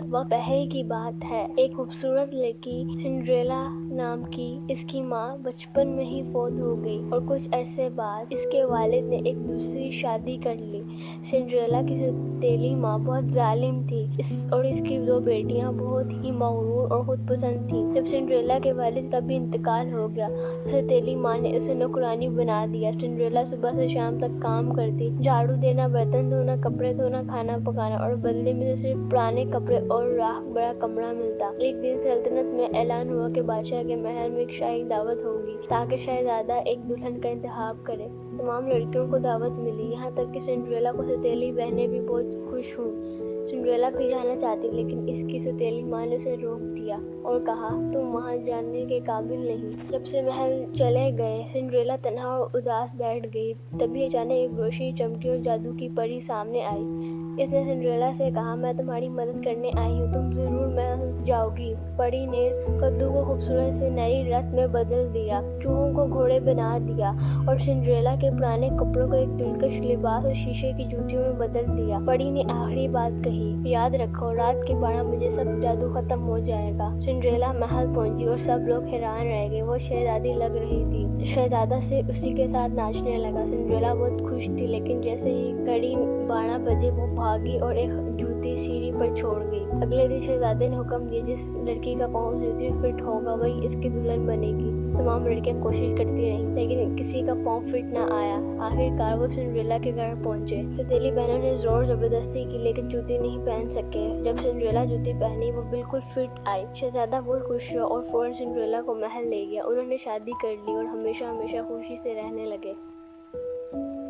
बहुत वक्त पहले की बात है। एक खूबसूरत लड़की सिंड्रेला नाम की, इसकी माँ बचपन में ही फौत हो गई और कुछ अरसे बाद इसके वालिद ने एक दूसरी शादी कर ली। सिंड्रेला की सौतेली माँ बहुत जालिम थी और इसकी 2 बेटियां बहुत ही मगरूर और खुद पसंद थी। जब सिंड्रेला के वालिद का भी इंतकाल हो गया तो सौतेली माँ ने उसे नौकरानी बना दिया। सिंड्रेला सुबह से शाम तक काम करती, झाड़ू देना, बर्तन धोना, कपड़े धोना, खाना पकाना और बदले में सिर्फ पुराने कपड़े और राख बड़ा कमरा मिलता। एक दिन सल्तनत में ऐलान हुआ कि बादशाह के महल में एक शाही दावत होगी ताकि शहजादा एक दुल्हन का इंतखाब करे। तमाम लड़कियों को दावत मिली, यहाँ तक कि सिंड्रेला को सौतेली बहनें भी बहुत खुश हुईं। सिंड्रेला भी जाना चाहती लेकिन इसकी सौतेली माँ ने उसे रोक दिया और कहा, तुम वहाँ जाने के काबिल नहीं। जब से महल चले गए सिंड्रेला तन्हा और उदास बैठ गई। तभी अचानक एक रोशनी चमकी और जादू की परी सामने आई। इसने सिंड्रेला से कहा, मैं तुम्हारी मदद करने आई हूँ, तुम जरूर महल जाओगी। परी ने कद्दू को खूबसूरत से नई रथ में बदल दिया, चूहों को घोड़े बना दिया और सिंड्रेला के पुराने कपड़ों को एक दिलकश लिबास और शीशे की जूतियों में बदल दिया। परी ने आखिरी बात कही, याद रखो रात के 12 बजे सब जादू खत्म हो जाएगा। सिंड्रेला महल पहुंची और सब लोग हैरान रह गए। वो शहजादी लग रही थी। शहजादा से उसी के साथ नाचने लगा। सिंड्रेला बहुत खुश थी लेकिन जैसे ही घड़ी 12 बजे वो भागी और एक जूती सीढ़ी पर छोड़ गई। अगले दिन शहजादे ने हुक्म दिया, जिस लड़की का पाँव जूती फिट होगा वही इसकी दुल्हन बनेगी। तमाम लड़कियां कोशिश करती रहीं लेकिन किसी का पाँव फिट ना आया। आखिरकार वो सिंड्रेला के घर पहुंचे। सौतेली बहनों ने जोर जबरदस्ती की लेकिन जूती नहीं पहन सके। जब सिंड्रेला जूती पहनी वो बिल्कुल फिट आई। शहजादा बहुत खुश हुआ और फौरन सिंड्रेला को महल ले गया। उन्होंने शादी कर ली और हमेशा हमेशा खुशी से रहने लगे।